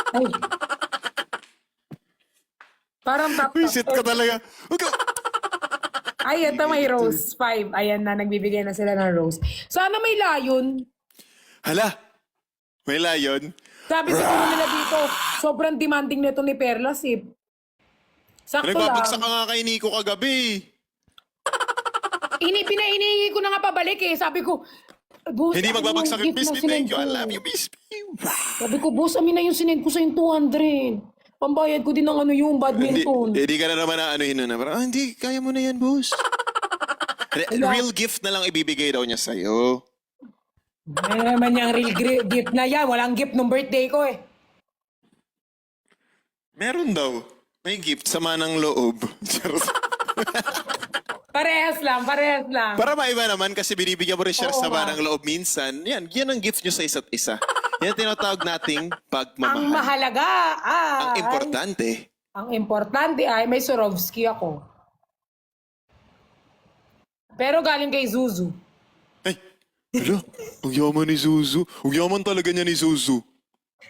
Ay. Parang top. Visit ka talaga. Ay, ito may rose. 5. Ayan na, nagbibigay na sila ng rose. Sana may layon. Hala, may layon. Sabi siguro nila dito, sobrang demanding nito ni Perlas eh. Sakto Nagbabagsak lang. ka nga kay Nico kagabi. Pinahihingi ko na nga pabalik eh. Sabi ko, boss, Hindi magbabagsak yung gift Miss na Me. sinend Thank you. I ko. love you, Miss Me. Sabi ko, boss, amin na yung sinend ko sa yung 200. Pambayad ko din ng ano yung badminton. Hindi ka na naman na ano yun na. Parang, hindi, kaya mo na yan, boss. Real gift na lang ibibigay daw niya sa'yo. Ano naman yung real gift na yan? Walang gift nung birthday ko eh. Meron daw. May gift, sama ng loob. Charot. Parehas lang, parehas lang. Para maiba naman kasi binibigyan mo rin siya Oo sama nga. ng loob minsan. Yan ang gift nyo sa isa't isa. Yan tinatawag nating Ang pagmamahal. mahalaga ay... Ang importante. Ang importante ay may Swarovski ako. Pero galing kay Zuzu. Ay, hala, ang yaman ni Zuzu. Ang yaman talaga niya ni Zuzu.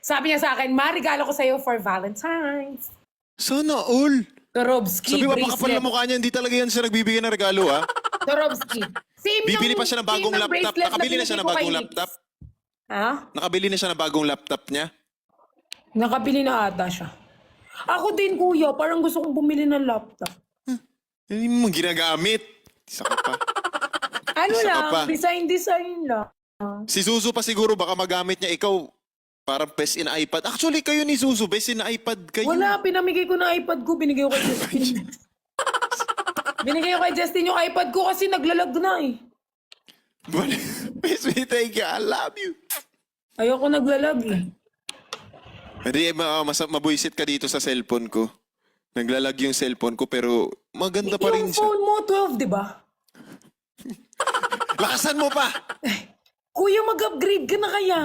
Sabi niya sa akin, regalo ko sa'yo for Valentine's. Sana all. Swarovski Sabi ba, pakapal na bracelet. mukha niya, hindi talaga yan siya nagbibigay ng regalo, ha? Swarovski. Same Bibili nung- pa siya ng same bagong ng laptop. bracelet Nakabili na siya binigay ng ko kay bagong Lips. laptop. Ha? Nakabili na siya ng bagong laptop niya. Nakabili na ata siya. Ako din, kuya. Parang gusto kong bumili ng laptop. Hindi mo ginagamit. Isa ka pa. Ano Isa ka lang, pa. design lang. Si Zuzu pa siguro baka magamit niya. Ikaw, parang best in iPad. Actually, kayo ni Zuzu, best in iPad kayo. Wala, pinamigay ko na iPad ko. Binigay ko kay Justin. Binigay ko kay Justin yung iPad ko kasi naglalag na eh. Best me, thank you. I love you. Ayoko naglalag eh. Hindi, mabuisit ka dito sa cellphone ko. Naglalag yung cellphone ko pero maganda pa rin Yung siya. phone mo, 12, di ba? Lakasan mo pa! Kuya, mag-upgrade ka na kaya.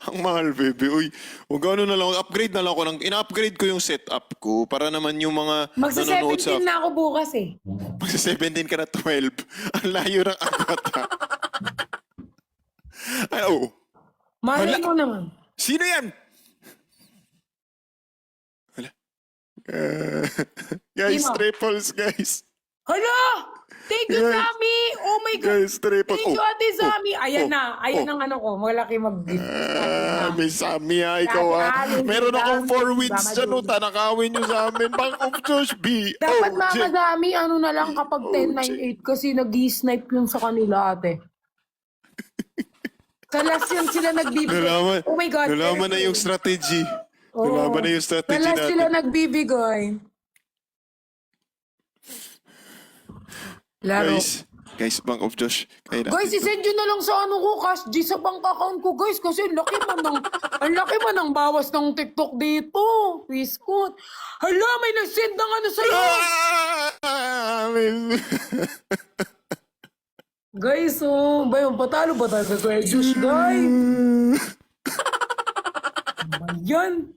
Ang mahal, baby. Uy, huwag ano na lang. Upgrade na lang ako. In-upgrade ko yung setup ko para naman yung mga nanonood Magsa-17 na ako bukas eh. Magsa-17 ka na 12. Ang layo ng agwat, ha? Ay, oo. Malay Hala. mo naman. Sino yan? Wala. Guys, Sino? triples, guys. Hala! Thank you, Guys. Sammy! Oh my God! Guys, triples. Thank you, Ate Sammy! Ayan na. Ayan oh. ang ano ko. Malaki mag-gift. May Sammy, ha? Ikaw, ha? Dati, Meron akong 4 wins Mama dyan, no? Julie. Tanakawin nyo sa amin. Bank of Josh B. Dapat Oh, Mama J. Dami, ano na lang kapag 10-9-8 kasi nag-i-snipe yun sa kanila, ate. Sa last yun sila nagbibigay. Nalaman, Oh my God. nalaman na yung strategy. Oo. Nalaman na yung strategy Sa last natin. sila nagbibigay. Laro. Guys, Bank of Josh. Kaya natin Guys, to. isend nyo na lang sa ano ko, cash G sa bank account ko, guys. Kasi ang laki man ng bawas ng TikTok dito. Biskot. Hala, may nag-send ng ano sa'yo. Ah! Guys, oh. Ba yun, patalo ba tayo kay Kuya Josh, guys? Ba yan?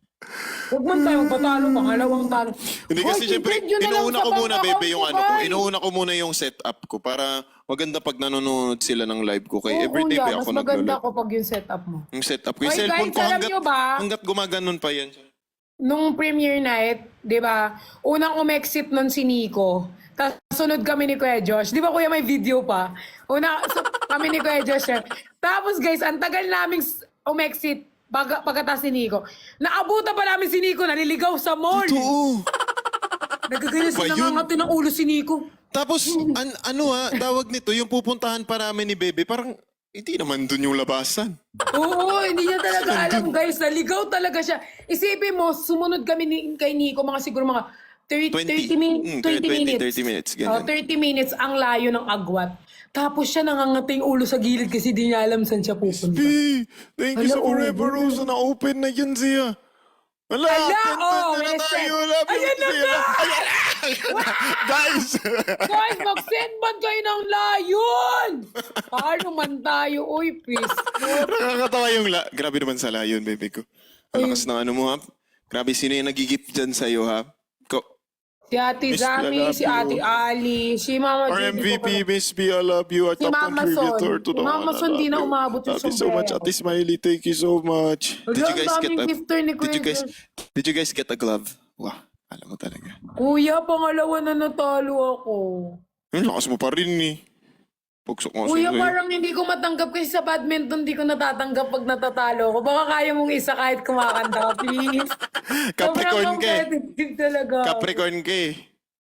Huwag man tayo patalo, pangalawang talo. Hindi kasi Guys, syempre, isend nyo na lang inuuna sa ko bank muna, account bebe, yung ko, ano ko. guys. Inuuna ko muna yung setup ko para maganda pag nanonood sila ng live ko. Kaya Oo, everyday kuya, pa ako mas maganda naglo-live. kapag yung setup mo. Yung setup ko. Yung Oy, cellphone guys, ko alam nyo ba? hanggat gumaganon pa yan. Nung premiere night, di ba, unang umexit nun si Nico. Tapos sunod kami ni Kuya Josh. Di ba kuya may video pa? Kami ni Kuya Josh. Tapos guys, ang tagal naming umexit pagkatas ni Nico. Naabutan pa namin si Nico, naliligaw sa mall. Oo. Nagagaya Ano ba sa yun? nangangati ng ulo si Nico. Tapos, tawag nito, yung pupuntahan pa namin ni Bebe, parang, hindi naman dun yung labasan. Oo, hindi niya talaga alam guys. Naligaw talaga siya. Isipin mo, sumunod kami kay Nico, siguro mga 30 minutes. 30 minutes, Oh, ganyan. 30 minutes ang layo ng agwat. Tapos siya nangangating ulo sa gilid kasi di niya alam saan siya pupunta. Hey, thank you Hala, sa Forever oo. Rose na open na yun siya. Hala, Hala, oh, may na send. tayo. Love you, Ayan na siya. nga! Ayan na! Guys! Guys, mag-send man kayo ng layon! Paano man tayo? Uy, peace. Nakakatawa yung grabe naman sa layon, baby ko. Ang lakas ng ano mo, ha? Grabe, sino yung nagigip dyan sa'yo, ha? Si Ate Miss B, I Zami, love si Ate you. Ali, si Mama Our Judy. MVP, ko pala. Miss B, I love you. Our Si top Mama contributor Son. to Si the Mama one. I Son, di love na you. umabot yung Love you so much, sombrero. Ate Smiley. Thank you so much. Wala, ang daming gifter ni Kuya Josh. Did you guys get a glove? Wow, alam mo talaga. Kuya, pangalawa na natalo ako. Yung lakas mo pa rin eh. Pugsok mo Kuya, sa'yo. parang hindi ko matanggap kasi sa badminton, hindi ko natatanggap pag natatalo ko. Baka kaya mong isa kahit kumakanta ka, please. Capricorn ka eh. competitive talaga. Capricorn ka eh.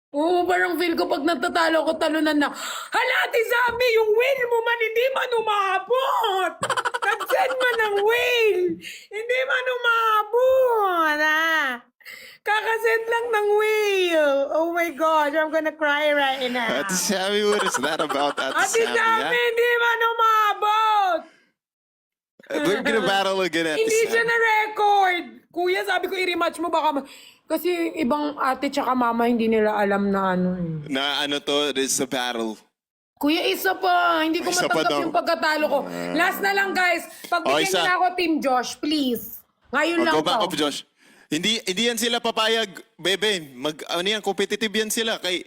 Oo, parang feel ko pag natatalo ko, talunan na. Hala, Ate Zami, yung whale mo man, hindi man umabot. Nag-send man ng whale. Hindi man umabot, ah. Kakasend lang ng whale. Oh my gosh, I'm gonna cry right now. Ate Sammy, what is that about, Ate Ate Sammy? Zami, hindi man umabot. We're gonna battle again, Ate Hindi siya Sammy. na-record. Kuya, sabi ko i-rematch mo baka... Kasi ibang ate tsaka mama hindi nila alam na ano eh. Na ano to, it is a battle. Kuya, isa pa. Hindi ko Isa pa matanggap daw. yung pagkatalo ko. Last na lang, guys. Pagbigyan isa. niyo na ako, Team Josh, please. Ngayon lang Go back to. up, Josh. Hindi yan sila papayag, bebe. Ano yan, competitive yan sila. Kay